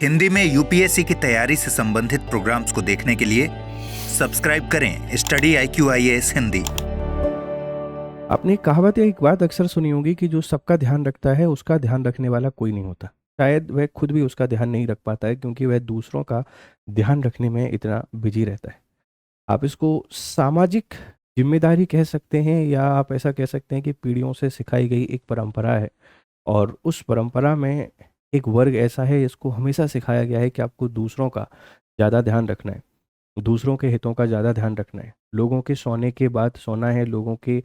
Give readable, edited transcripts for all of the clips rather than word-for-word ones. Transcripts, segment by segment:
हिंदी में यूपीएससी की तैयारी से संबंधित प्रोग्राम्स को देखने के लिए सब्सक्राइब करें स्टडी IQIAS हिंदी। आपने एक कहावत या एक बात अक्सर सुनी होगी कि जो सबका ध्यान रखता है उसका ध्यान रखने वाला कोई नहीं होता। शायद वह खुद भी उसका ध्यान नहीं रख पाता है क्योंकि वह दूसरों का ध्यान रखने में इतना बिजी रहता है। आप इसको सामाजिक जिम्मेदारी कह सकते हैं या आप ऐसा कह सकते हैं कि पीढ़ियों से सिखाई गई एक परंपरा है। और उस परंपरा में एक वर्ग ऐसा है, इसको हमेशा सिखाया गया है कि आपको दूसरों का ज़्यादा ध्यान रखना है, दूसरों के हितों का ज़्यादा ध्यान रखना है, लोगों के सोने के बाद सोना है, लोगों के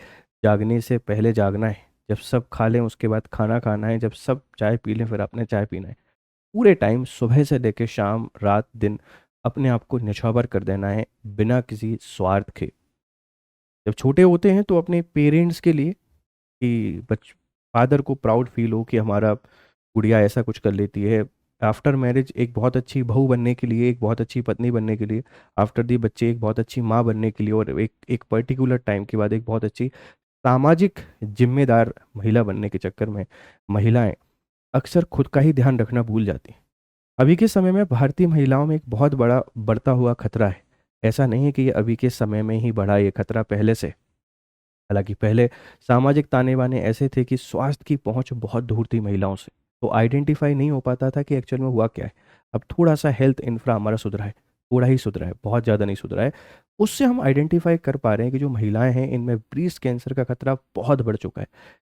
जागने से पहले जागना है, जब सब खा लें उसके बाद खाना खाना है, जब सब चाय पी लें फिर आपने चाय पीना है। पूरे टाइम सुबह से लेकर शाम रात दिन अपने आप को निछावर कर देना है बिना किसी स्वार्थ के। जब छोटे होते हैं तो अपने पेरेंट्स के लिए कि बच फादर को प्राउड फील हो कि हमारा गुड़िया ऐसा कुछ कर लेती है। आफ्टर मैरिज एक बहुत अच्छी बहू बनने के लिए, एक बहुत अच्छी पत्नी बनने के लिए, आफ्टर दी बच्चे एक बहुत अच्छी माँ बनने के लिए, और एक एक पर्टिकुलर टाइम के बाद एक बहुत अच्छी सामाजिक जिम्मेदार महिला बनने के चक्कर में महिलाएं अक्सर खुद का ही ध्यान रखना भूल जाती हैं। अभी के समय में भारतीय महिलाओं में एक बहुत बड़ा बढ़ता हुआ खतरा है। ऐसा नहीं है कि ये अभी के समय में ही बढ़ा, ये खतरा पहले से। हालांकि पहले सामाजिक ताने बाने ऐसे थे कि स्वास्थ्य की पहुंच बहुत दूर थी महिलाओं से, तो आइडेंटिफाई नहीं हो पाता था कि एक्चुअल में हुआ क्या है। अब थोड़ा सा हेल्थ इंफ्रा हमारा सुधरा है, थोड़ा ही सुधरा है, बहुत ज़्यादा नहीं सुधरा है। उससे हम आइडेंटिफाई कर पा रहे हैं कि जो महिलाएं हैं इनमें ब्रीस्ट कैंसर का खतरा बहुत बढ़ चुका है।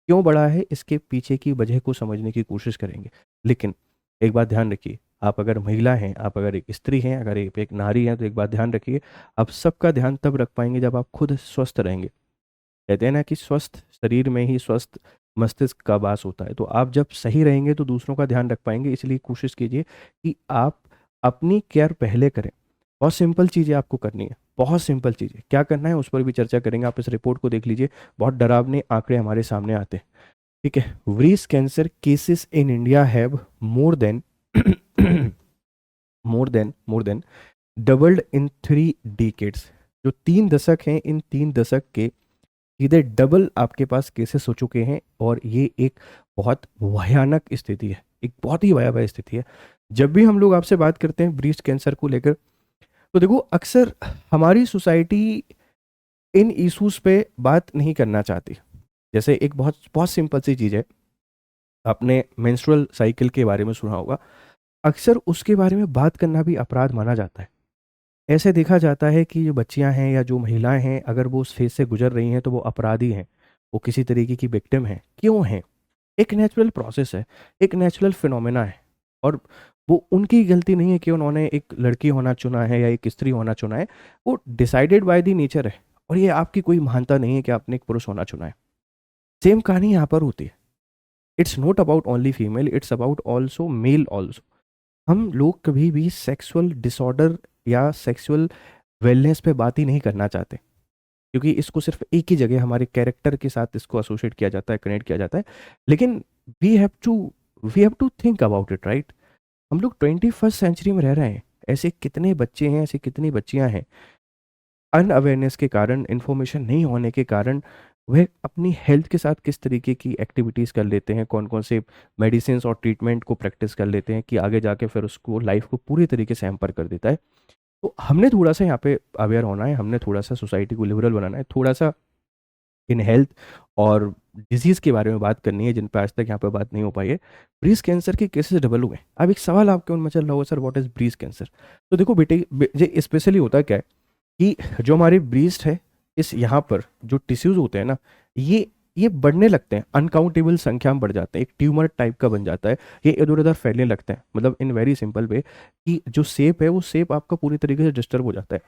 क्यों बढ़ा है, इसके पीछे की वजह को समझने की कोशिश करेंगे। लेकिन एक बात ध्यान रखिए, आप अगर महिला हैं, आप अगर एक स्त्री हैं, अगर एक नारी हैं, तो एक बात ध्यान रखिए, आप सबका ध्यान तब रख पाएंगे जब आप खुद स्वस्थ रहेंगे। कहते हैं ना कि स्वस्थ शरीर में ही स्वस्थ मस्तिष्क का वास होता है। तो आप जब सही रहेंगे तो दूसरों का ध्यान रख पाएंगे। इसलिए कोशिश कीजिए कि आप अपनी केयर पहले करें। बहुत सिंपल चीज़ें आपको करनी है, बहुत सिंपल चीज़ें क्या करना है उस पर भी चर्चा करेंगे। आप इस रिपोर्ट को देख लीजिए, बहुत डरावने आंकड़े हमारे सामने आते हैं। ठीक है, breast cancer cases in India have more than doubled in 3 decades। जो 3 दशक हैं, इन 3 दशक के सीधे डबल आपके पास केसेस हो चुके हैं। और ये एक बहुत भयानक स्थिति है, एक बहुत ही भयावह स्थिति है। जब भी हम लोग आपसे बात करते हैं ब्रीस्ट कैंसर को लेकर, तो देखो अक्सर हमारी सोसाइटी इन इश्यूज पे बात नहीं करना चाहती। जैसे एक बहुत बहुत सिंपल सी चीज़ है, आपने मेंस्ट्रुअल साइकिल के बारे में सुना होगा। अक्सर उसके बारे में बात करना भी अपराध माना जाता है। ऐसे देखा जाता है कि जो बच्चियां हैं या जो महिलाएं हैं, अगर वो उस फेज से गुजर रही हैं तो वो अपराधी हैं, वो किसी तरीके की विक्टिम हैं। क्यों हैं? एक नेचुरल प्रोसेस है, एक नेचुरल फिनोमेना है। और वो उनकी गलती नहीं है कि उन्होंने एक लड़की होना चुना है या एक स्त्री होना चुना है। वो डिसाइडेड बाय द नेचर है, और ये आपकी कोई महानता नहीं है कि आपने एक पुरुष होना चुना है। सेम कहानी यहाँ पर होती है। It's not about only female, it's about also male also. हम लोग कभी भी सेक्सुअल डिसऑर्डर या सेक्सुअल वेलनेस पे बात ही नहीं करना चाहते, क्योंकि इसको सिर्फ एक ही जगह हमारे कैरेक्टर के साथ इसको एसोसिएट किया जाता है, कनेक्ट किया जाता है। लेकिन we have to we have to think about it, right. हम लोग 21st सेंचुरी में रह रहे हैं। ऐसे कितने बच्चे हैं, ऐसी कितनी बच्चियां हैं, अनअवेयरनेस के कारण, इन्फॉर्मेशन नहीं होने के कारण वह अपनी हेल्थ के साथ किस तरीके की एक्टिविटीज़ कर लेते हैं, कौन कौन से मेडिसिन और ट्रीटमेंट को प्रैक्टिस कर लेते हैं कि आगे जाके फिर उसको लाइफ को पूरी तरीके से हैम्पर कर देता है। तो हमने थोड़ा सा यहाँ पे अवेयर होना है, हमने थोड़ा सा सोसाइटी को लिबरल बनाना है, थोड़ा सा इन हेल्थ और डिजीज़ के बारे में बात करनी है जिन पर आज तक यहाँ पे बात नहीं हो पाई है। ब्रीस्ट कैंसर के केसेस डबल हुए। अब एक सवाल आपके मन में चल रहा होगा, sir what is breast cancer. तो देखो बेटे, ये स्पेशली होता क्या है कि जो हमारी ब्रीस्ट है, इस यहाँ पर जो टिश्यूज़ होते हैं ना, ये बढ़ने लगते हैं, अनकाउंटेबल संख्या में बढ़ जाते हैं, एक ट्यूमर टाइप का बन जाता है। ये इधर उधर फैलने लगते हैं, मतलब इन वेरी सिंपल वे कि जो शेप है वो शेप आपका पूरी तरीके से डिस्टर्ब हो जाता है।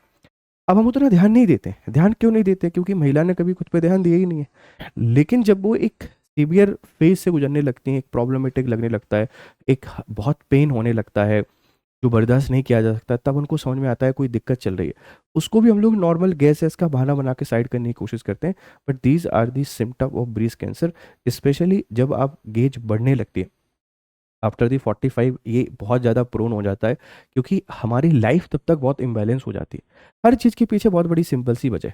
अब हम उतना ध्यान नहीं देते। ध्यान क्यों नहीं देते? क्योंकि महिला ने कभी खुद पे ध्यान दिया ही नहीं है। लेकिन जब वो एक सीवियर फेज से गुजरने लगती हैं, एक प्रॉब्लमेटिक लगने लगता है, एक बहुत पेन होने लगता है जो बर्दाश्त नहीं किया जा सकता, तब उनको समझ में आता है कोई दिक्कत चल रही है। उसको भी हम लोग नॉर्मल गैस का बहाना बना के साइड करने की कोशिश करते हैं। But these are the symptom of breast cancer. Specially जब आप गेज बढ़ने लगती है आफ्टर दी 45, ये बहुत ज़्यादा प्रोन हो जाता है, क्योंकि हमारी लाइफ तब तक बहुत इम्बैलेंस हो जाती है। हर चीज़ के पीछे बहुत बड़ी सिंपल सी वजह,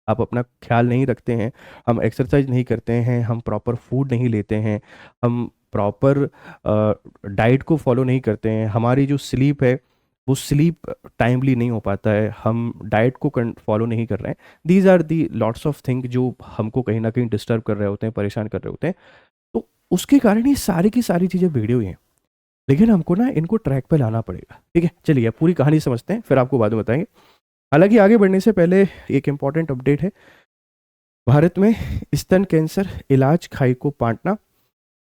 आप अपना ख्याल नहीं रखते हैं, हम एक्सरसाइज नहीं करते हैं, हम प्रॉपर फूड नहीं लेते हैं, हम प्रॉपर डाइट को फॉलो नहीं करते हैं, हमारी जो स्लीप है वो स्लीप टाइमली नहीं हो पाता है, हम डाइट को फॉलो नहीं कर रहे हैं, these are the lots of thing जो हमको कहीं ना कहीं डिस्टर्ब कर रहे होते हैं, परेशान कर रहे होते हैं। तो उसके कारण ये सारी की सारी चीज़ें बिगड़ी हुई हैं, लेकिन हमको ना इनको ट्रैक पे लाना पड़ेगा। ठीक है, चलिए अब पूरी कहानी समझते हैं, फिर आपको बाद में बताएंगे। हालांकि आगे बढ़ने से पहले एक इम्पॉर्टेंट अपडेट है। भारत में स्तन कैंसर इलाज खाई को बांटना।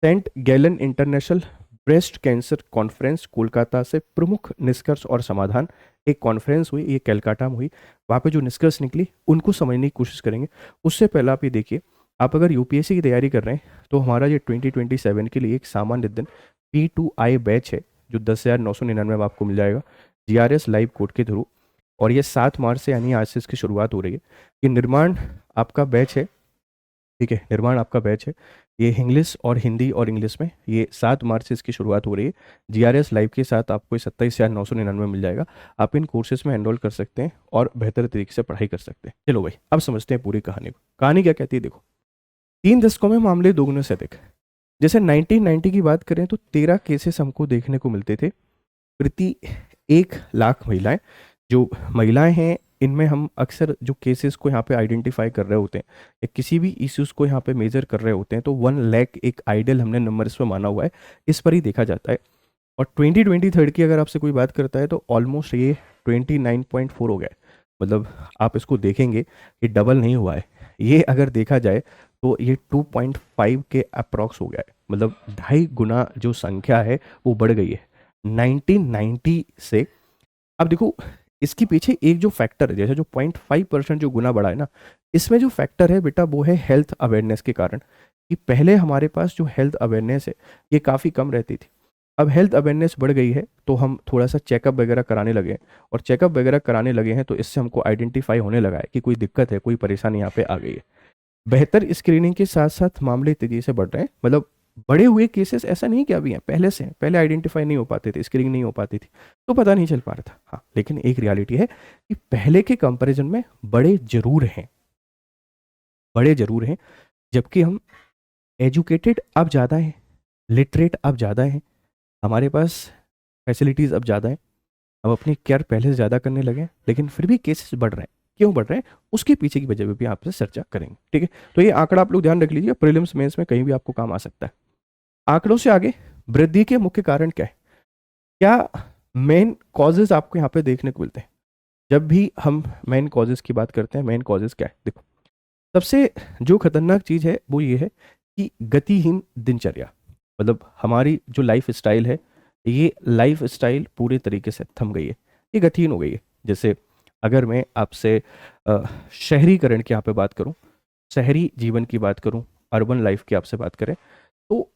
Saint Gallen international breast cancer conference Kolkata से प्रमुख निष्कर्ष और समाधान। एक कॉन्फ्रेंस हुई, ये कलकत्ता में हुई, वहाँ पे जो निष्कर्ष निकली उनको समझने की कोशिश करेंगे। उससे पहले आप ये देखिए, आप अगर यूपीएससी की तैयारी कर रहे हैं तो हमारा ये 2027 के लिए एक सामान्य दिन P2I बैच है, जो 10,999 में आपको मिल जाएगा GRS लाइव कोड के थ्रू, और ये 7 मार्च से यानी आज से इसकी शुरुआत हो रही है। ये निर्माण आपका बैच है, ठीक है, निर्माण आपका बैच है, ये इंग्लिश और हिंदी और इंग्लिश में, ये 7 मार्च से इसकी शुरुआत हो रही है। GRS लाइव के साथ आपको 27,999 मिल जाएगा। आप इन कोर्सेज में एनरोल कर सकते हैं और बेहतर तरीके से पढ़ाई कर सकते हैं। चलो भाई, अब समझते हैं पूरी कहानी को। कहानी क्या कहती है, देखो, 3 दशकों में मामले दोगुने से अधिक। जैसे 1990 की बात करें तो 13 केसेस हमको देखने को मिलते थे प्रति 1 लाख महिलाएं। जो महिलाएं हैं इनमें हम अक्सर जो केसेस को यहाँ पे आइडेंटिफाई कर रहे होते हैं या किसी भी इश्यूज को यहाँ पे मेजर कर रहे होते हैं, तो 1 लाख एक आइडियल हमने नंबर इस पर माना हुआ है, इस पर ही देखा जाता है। और 2023 की अगर आपसे कोई बात करता है तो ऑलमोस्ट ये 29.4 हो गया है। मतलब आप इसको देखेंगे, ये डबल नहीं हुआ है, ये अगर देखा जाए तो ये 2.5 के अप्रॉक्स हो गया है। मतलब 2.5 गुना जो संख्या है वो बढ़ गई है 1990 से। अब देखो, इसके पीछे एक जो फैक्टर है, जैसे जो 0.5% जो गुना बढ़ा है ना, इसमें जो फैक्टर है बेटा वो है हेल्थ अवेयरनेस के कारण। कि पहले हमारे पास जो हेल्थ अवेयरनेस है ये काफ़ी कम रहती थी, अब हेल्थ अवेयरनेस बढ़ गई है तो हम थोड़ा सा चेकअप वगैरह कराने लगे हैं, और चेकअप वगैरह कराने लगे हैं तो इससे हमको आइडेंटिफाई होने लगा है कि कोई दिक्कत है, कोई परेशानी यहाँ पे आ गई है। बेहतर स्क्रीनिंग के साथ साथ मामले तेजी से बढ़ रहे हैं। मतलब बड़े हुए केसेस ऐसा नहीं कि अभी हैं, पहले से हैं, पहले आइडेंटिफाई नहीं हो पाते थे, स्क्रीनिंग नहीं हो पाती थी तो पता नहीं चल पा रहा था। हाँ, लेकिन एक रियलिटी है कि पहले के कंपैरिजन में बड़े जरूर हैं, बड़े जरूर हैं। जबकि हम एजुकेटेड अब ज़्यादा हैं, लिटरेट अब ज़्यादा हैं, हमारे पास फैसिलिटीज़ अब ज़्यादा हैं, हम अपनी केयर पहले से ज़्यादा करने लगे हैं, लेकिन फिर भी केसेस बढ़ रहे हैं। क्यों बढ़ रहे हैं, उसके पीछे की वजह भी आपसे चर्चा करेंगे। ठीक है, तो ये आंकड़ा आप लोग ध्यान रख लीजिए, प्रीलिम्स मेंस में कहीं भी आपको काम आ सकता है। आंकड़ों से आगे, वृद्धि के मुख्य कारण क्या है, क्या मेन कॉजेज आपको यहाँ पे देखने को मिलते हैं। जब भी हम मेन कॉजेज की बात करते हैं, मेन कॉजेज क्या है, देखो, सबसे जो खतरनाक चीज़ है वो ये है कि गतिहीन दिनचर्या। मतलब हमारी जो लाइफ स्टाइल है, ये लाइफ स्टाइल पूरे तरीके से थम गई है, ये गतिहीन हो गई है। जैसे अगर मैं आपसे शहरीकरण की यहाँ पे बात करूँ, शहरी जीवन की बात करूँ, अर्बन लाइफ की आपसे बात करें तो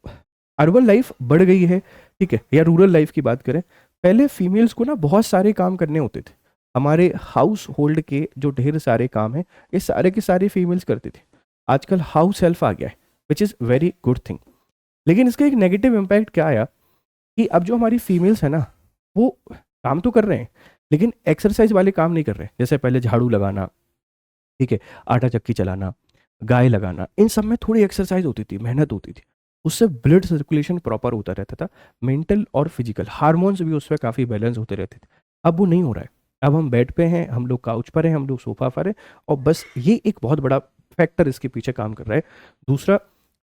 अर्बन लाइफ बढ़ गई है, ठीक है, या रूरल लाइफ की बात करें, पहले फीमेल्स को ना बहुत सारे काम करने होते थे। हमारे हाउस होल्ड के जो ढेर सारे काम हैं ये सारे के सारे फीमेल्स करती थी। आजकल हाउस हेल्प आ गया है, which is very good thing. लेकिन इसका एक नेगेटिव इम्पैक्ट क्या आया कि अब जो हमारी फीमेल्स है ना, वो काम तो कर रहे हैं लेकिन एक्सरसाइज वाले काम नहीं कर रहे। जैसे पहले झाड़ू लगाना, ठीक है, आटा चक्की चलाना, गाय लगाना, इन सब में थोड़ी एक्सरसाइज होती थी, मेहनत होती थी, उससे ब्लड सर्कुलेशन प्रॉपर होता रहता था, मेंटल और फिजिकल हार्मोन्स भी उसमें काफ़ी बैलेंस होते रहते थे। अब वो नहीं हो रहा है। अब हम बेड पे हैं, हम लोग काउच पर हैं, हम लोग सोफा पर हैं, और बस ये एक बहुत बड़ा फैक्टर इसके पीछे काम कर रहा है। दूसरा,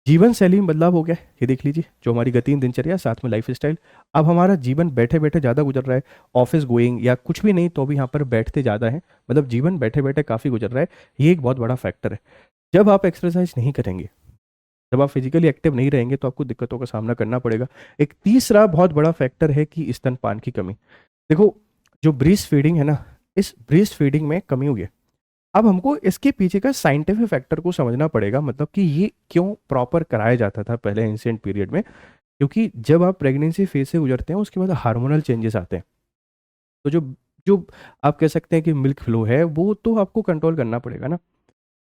जीवन शैली में बदलाव हो गया है। ये देख लीजिए, जो हमारी गतिहीन दिनचर्या साथ में लाइफ स्टाइल, अब हमारा जीवन बैठे बैठे ज़्यादा गुजर रहा है। ऑफिस गोइंग या कुछ भी नहीं तो भी यहाँ पर बैठते ज़्यादा है, मतलब जीवन बैठे बैठे काफ़ी गुजर रहा है। ये एक बहुत बड़ा फैक्टर है। जब आप एक्सरसाइज नहीं करेंगे, जब आप फिजिकली एक्टिव नहीं रहेंगे तो आपको दिक्कतों का सामना करना पड़ेगा। एक तीसरा बहुत बड़ा फैक्टर है कि स्तनपान की कमी। देखो, जो ब्रीस्ट फीडिंग है ना, इस ब्रीस्ट फीडिंग में कमी हुई है। अब हमको इसके पीछे का साइंटिफिक फैक्टर को समझना पड़ेगा, मतलब कि ये क्यों प्रॉपर कराया जाता था पहले एंशिएंट पीरियड में। क्योंकि जब आप प्रेगनेंसी फेज से गुजरते हैं उसके बाद हार्मोनल चेंजेस आते हैं, तो जो जो आप कह सकते हैं कि मिल्क फ्लो है वो तो आपको कंट्रोल करना पड़ेगा ना।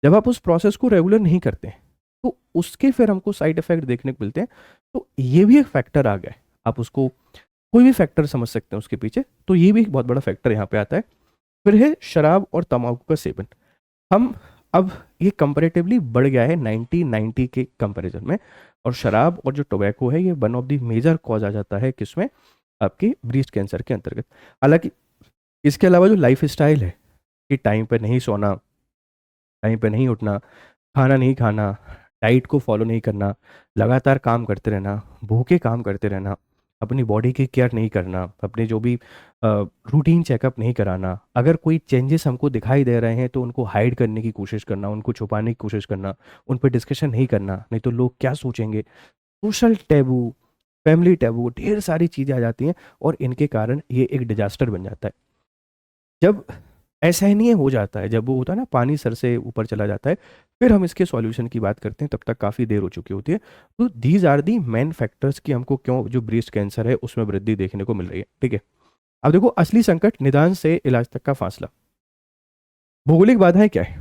जब आप उस प्रोसेस को रेगुलर नहीं करते हैं तो उसके फिर हमको साइड इफेक्ट देखने को मिलते हैं। तो ये भी एक फैक्टर आ गया है, आप उसको कोई भी फैक्टर समझ सकते हैं उसके पीछे, तो ये भी एक बहुत बड़ा फैक्टर यहाँ पे आता है। फिर है शराब और तंबाकू का सेवन। हम अब ये कंपैरेटिवली बढ़ गया है 1990 के कंपैरिजन में, और शराब और जो टोबैको है ये one of the major cause आ जाता है किसमें, आपकी ब्रेस्ट कैंसर के अंतर्गत। हालांकि इसके अलावा जो लाइफ स्टाइल है कि टाइम पर नहीं सोना, टाइम पर नहीं उठना, खाना नहीं खाना, डाइट को फॉलो नहीं करना, लगातार काम करते रहना, भूखे काम करते रहना, अपनी बॉडी की केयर नहीं करना, अपने जो भी रूटीन चेकअप नहीं कराना, अगर कोई चेंजेस हमको दिखाई दे रहे हैं तो उनको हाइड करने की कोशिश करना, उनको छुपाने की कोशिश करना, उन पर डिस्कशन नहीं करना, नहीं तो लोग क्या सोचेंगे, सोशल टैबू, फैमिली टैबू, ढेर सारी चीज़ें आ जाती हैं और इनके कारण ये एक डिजास्टर बन जाता है। जब असहनीय हो जाता है, जब वो होता है ना पानी सर से ऊपर चला जाता है, फिर हम इसके सॉल्यूशन की बात करते हैं, तब तक काफ़ी देर हो चुकी होती है। तो these are the main factors कि हमको क्यों जो ब्रेस्ट कैंसर है उसमें वृद्धि देखने को मिल रही है। ठीक है, अब देखो असली संकट निदान से इलाज तक का फासला। भौगोलिक बाधाएं क्या है?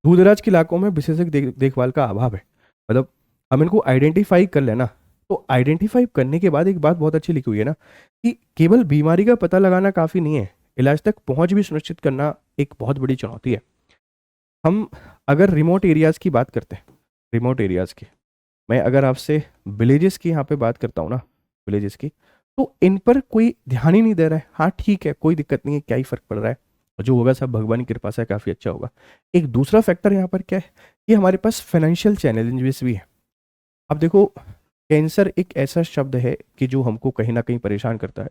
दूर दराज के इलाकों में विशेषज्ञ देखभाल का अभाव है। मतलब हम इनको आइडेंटिफाई कर लेना, तो आइडेंटिफाई करने के बाद एक बात बहुत अच्छी लिखी हुई है ना कि केवल बीमारी का पता लगाना काफ़ी नहीं है, इलाज तक पहुंच भी सुनिश्चित करना एक बहुत बड़ी चुनौती है। हम अगर रिमोट एरियाज़ की बात करते हैं, रिमोट एरियाज़ की, मैं अगर आपसे विलेजेस की यहाँ पे बात करता हूँ ना, विलेजेस की, तो इन पर कोई ध्यान ही नहीं दे रहा है। हाँ ठीक है, कोई दिक्कत नहीं है, क्या ही फ़र्क पड़ रहा है, जो होगा सब भगवान की कृपा से काफ़ी अच्छा होगा। एक दूसरा फैक्टर यहाँ पर क्या है कि हमारे पास फाइनेंशियल चैलेंजेस भी है। अब देखो, कैंसर एक ऐसा शब्द है कि जो हमको कहीं ना कहीं परेशान करता है,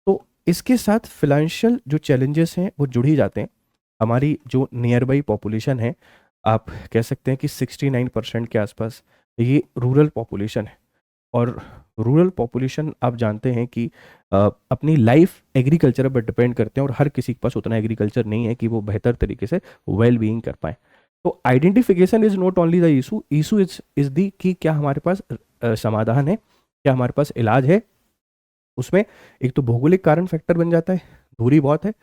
तो इसके साथ फाइनेंशियल जो चैलेंजेस हैं वो जुड़ ही जाते हैं। हमारी जो नियर बाई पॉपुलेशन है, आप कह सकते हैं कि 69% के आसपास ये रूरल पॉपुलेशन है, और रूरल पॉपुलेशन आप जानते हैं कि अपनी लाइफ एग्रीकल्चर पर डिपेंड करते हैं, और हर किसी के पास उतना एग्रीकल्चर नहीं है कि वो बेहतर तरीके से वेल बीइंग कर पाए। तो identification is not only the issue, issue is the कि क्या हमारे पास समाधान है, क्या हमारे पास इलाज है। उसमें एक तो भौगोलिक कारण फैक्टर बन जाता है, दूरी बहुत है,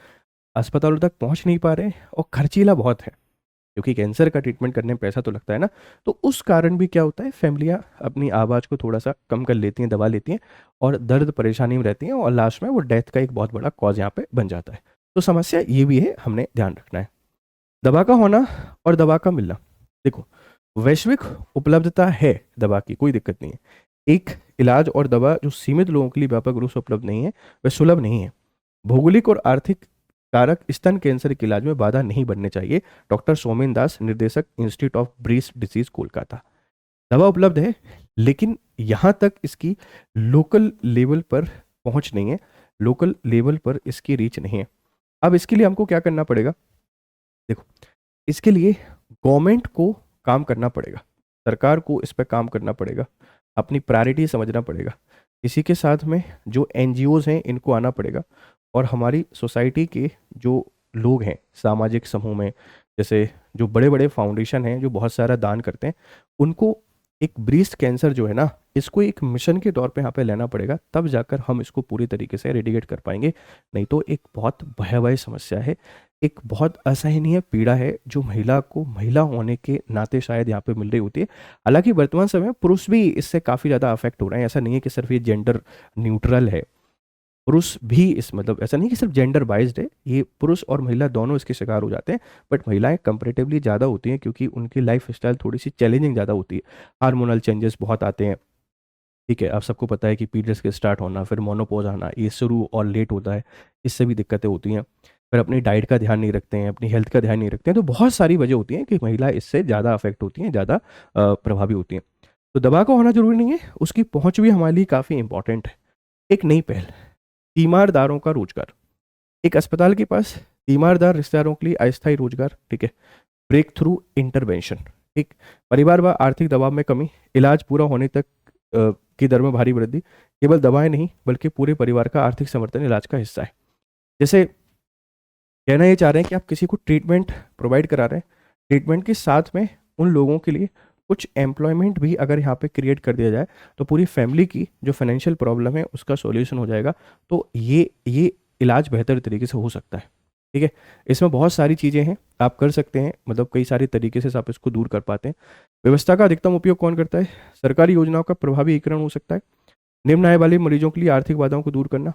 अस्पतालों तक पहुंच नहीं पा रहे हैं, और खर्चीला बहुत है, क्योंकि कैंसर का ट्रीटमेंट करने में पैसा तो लगता है ना। तो उस कारण भी क्या होता है, फैमिलियाँ अपनी आवाज़ को थोड़ा सा कम कर लेती हैं, दबा लेती हैं, और दर्द परेशानी में रहती हैं, और लास्ट में वो डेथ का एक बहुत बड़ा कॉज यहाँ पे बन जाता है। तो समस्या ये भी है, हमने ध्यान रखना है। दवा का होना और दवा का मिलना, देखो वैश्विक उपलब्धता है दवा की, कोई दिक्कत नहीं है। एक इलाज और दवा जो सीमित लोगों के लिए व्यापक रूप से उपलब्ध नहीं है, वह सुलभ नहीं है। भौगोलिक और आर्थिक कारक स्तन कैंसर के इलाज में बाधा नहीं बनने चाहिए। डॉक्टर सोमेन दास, निर्देशक, institute of breast disease, Kolkata. दवा उपलब्ध है, लेकिन यहाँ तक इसकी लोकल लेवल पर पहुँच नहीं है, लोकल लेवल पर इसकी रीच नहीं है। अब इसके लिए हमको क्या करना पड़ेगा? देखो, इसके लिए गवर्नमेंट को काम करना पड़ेगा, सरकार को इस पर काम करना पड़ेगा, अपनी प्रायोरिटी समझना पड़ेगा। इसी के साथ में जो एनजीओज हैं इनको आना पड़ेगा, और हमारी सोसाइटी के जो लोग हैं सामाजिक समूह में, जैसे जो बड़े बड़े फाउंडेशन हैं जो बहुत सारा दान करते हैं, उनको एक ब्रेस्ट कैंसर जो है ना, इसको एक मिशन के तौर पे यहाँ पे लेना पड़ेगा, तब जाकर हम इसको पूरी तरीके से रेडिकेट कर पाएंगे। नहीं तो एक बहुत भयावह समस्या है, एक बहुत असहनीय पीड़ा है, जो महिला को महिला होने के नाते शायद यहाँ पे मिल रही होती है। हालांकि वर्तमान समय में पुरुष भी इससे काफ़ी ज़्यादा अफेक्ट हो रहे हैं, ऐसा नहीं है कि सिर्फ ये जेंडर न्यूट्रल है, पुरुष भी इस, मतलब ऐसा नहीं कि सिर्फ जेंडर बाइज्ड है, ये पुरुष और महिला दोनों इसके शिकार हो जाते हैं। बट महिलाएं कंपैरेटिवली ज़्यादा होती हैं, क्योंकि उनकी लाइफ स्टाइल थोड़ी सी चैलेंजिंग ज़्यादा होती है, हार्मोनल चेंजेस बहुत आते हैं। ठीक है, आप सबको पता है कि पीरियड्स के स्टार्ट होना, फिर मोनोपोज आना, ये शुरू और लेट होता है, इससे भी दिक्कतें होती हैं। फिर अपनी डाइट का ध्यान नहीं रखते हैं, अपनी हेल्थ का ध्यान नहीं रखते हैं, तो बहुत सारी वजह होती हैं कि महिला इससे ज़्यादा अफेक्ट होती हैं, ज़्यादा प्रभावी होती हैं। तो दवा का होना जरूरी नहीं है, उसकी पहुंच भी हमारे लिए काफ़ी इंपॉर्टेंट है। एक नई पहल, तीमारदारों का रोजगार। एक अस्पताल के पास तीमारदार रिश्तेदारों के लिए अस्थायी रोजगार। ठीक है, ब्रेक थ्रू इंटरवेंशन। एक परिवार व आर्थिक दबाव में कमी, इलाज पूरा होने तक की दर में भारी वृद्धि। केवल दवाएं नहीं, बल्कि पूरे परिवार का आर्थिक समर्थन इलाज का हिस्सा है। जैसे कहना ये चाह रहे हैं कि आप किसी को ट्रीटमेंट प्रोवाइड करा रहे हैं, ट्रीटमेंट के साथ में उन लोगों के लिए कुछ एम्प्लॉयमेंट भी अगर यहाँ पे क्रिएट कर दिया जाए, तो पूरी फैमिली की जो फाइनेंशियल प्रॉब्लम है उसका सॉल्यूशन हो जाएगा। तो ये इलाज बेहतर तरीके से हो सकता है। ठीक है, इसमें बहुत सारी चीज़ें हैं आप कर सकते हैं, मतलब कई सारे तरीके से आप इसको दूर कर पाते हैं। व्यवस्था का अधिकतम उपयोग कौन करता है? सरकारी योजनाओं का प्रभावी एकीकरण हो सकता है। निम्न आय वाले मरीजों के लिए आर्थिक बाधाओं को दूर करना,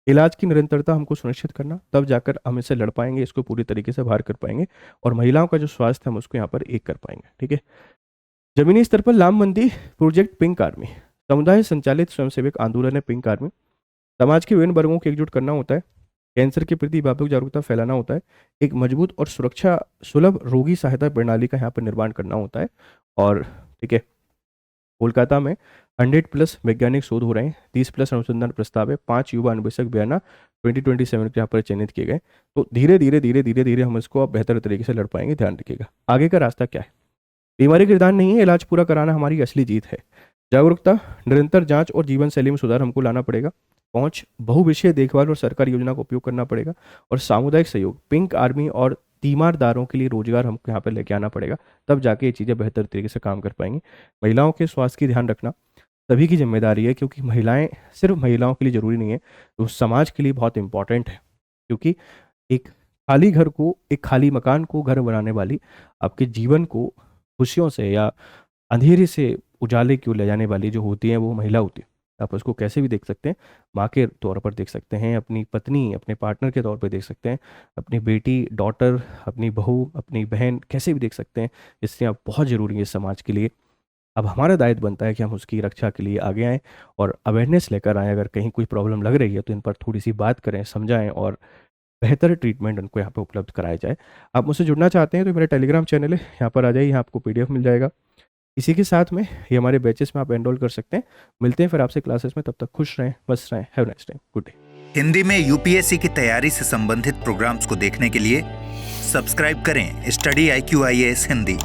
इलाज की निरंतरता हमको सुनिश्चित करना, तब जाकर हम इसे लड़ पाएंगे, इसको पूरी तरीके से बाहर कर पाएंगे और महिलाओं का जो स्वास्थ्य हम उसको यहाँ पर एक कर पाएंगे। ठीक है। जमीनी स्तर पर लामबंदी प्रोजेक्ट पिंक आर्मी, समुदाय संचालित स्वयंसेवक आंदोलन है पिंक आर्मी। समाज के विभिन्न वर्गों को एकजुट करना होता है, कैंसर के प्रति व्यापक जागरूकता फैलाना होता है, एक मजबूत और सुरक्षा सुलभ रोगी सहायता प्रणाली का यहाँ पर निर्माण करना होता है। और ठीक है, कोलकाता में 100+ वैज्ञानिक शोध हो रहे हैं, 30+ अनुसंधान प्रस्ताव है, 5 युवा अन्वेषक बयाना 2027 के यहाँ पर चयनित किए गए। तो धीरे धीरे हम इसको अब बेहतर तरीके से लड़ पाएंगे, ध्यान रखिएगा। आगे का रास्ता क्या है? बीमारी का निदान नहीं है, इलाज पूरा कराना हमारी असली जीत है। जागरूकता, निरंतर जांच और जीवन शैली में सुधार हमको लाना पड़ेगा। पहुंच, बहुविषयीय देखभाल और सरकारी योजना का उपयोग करना पड़ेगा। और सामुदायिक सहयोग, पिंक आर्मी और तीमारदारों के लिए रोजगार हमको यहाँ पर लेके आना पड़ेगा, तब जाके ये चीज़ें बेहतर तरीके से काम कर पाएंगी। महिलाओं के स्वास्थ्य की ध्यान रखना सभी की जिम्मेदारी है, क्योंकि महिलाएं सिर्फ महिलाओं के लिए जरूरी नहीं है, तो समाज के लिए बहुत इंपॉर्टेंट है। क्योंकि एक खाली घर को, एक खाली मकान को घर बनाने वाली, आपके जीवन को खुशियों से या अंधेरे से उजाले की ओर ले जाने वाली जो होती है वो महिला होती है। आप उसको कैसे भी देख सकते हैं, माँ के तौर पर देख सकते हैं, अपनी पत्नी, अपने पार्टनर के तौर पर देख सकते हैं, अपनी बेटी, डॉटर, अपनी बहू, अपनी बहन, कैसे भी देख सकते हैं। इसलिए आप बहुत ज़रूरी है समाज के लिए। अब हमारा दायित्व बनता है कि हम उसकी रक्षा के लिए आगे आएँ और अवेयरनेस लेकर आएँ। अगर कहीं कोई प्रॉब्लम लग रही है तो इन पर थोड़ी सी बात करें, समझाएं और बेहतर ट्रीटमेंट उनको यहाँ पे उपलब्ध कराया जाए। आप मुझसे जुड़ना चाहते हैं तो मेरा टेलीग्राम चैनल है, यहाँ पर आ जाइए, यहाँ आपको PDF मिल जाएगा। इसी के साथ में ये हमारे बैचेस में आप एनरोल कर सकते हैं। मिलते हैं फिर आपसे क्लासेस में, तब तक खुश रहें, मस्त रहें। Have nice time, good day. Hindi में UPSC की तैयारी से संबंधित प्रोग्राम्स को देखने के लिए सब्सक्राइब करें स्टडी IQ IAS हिंदी।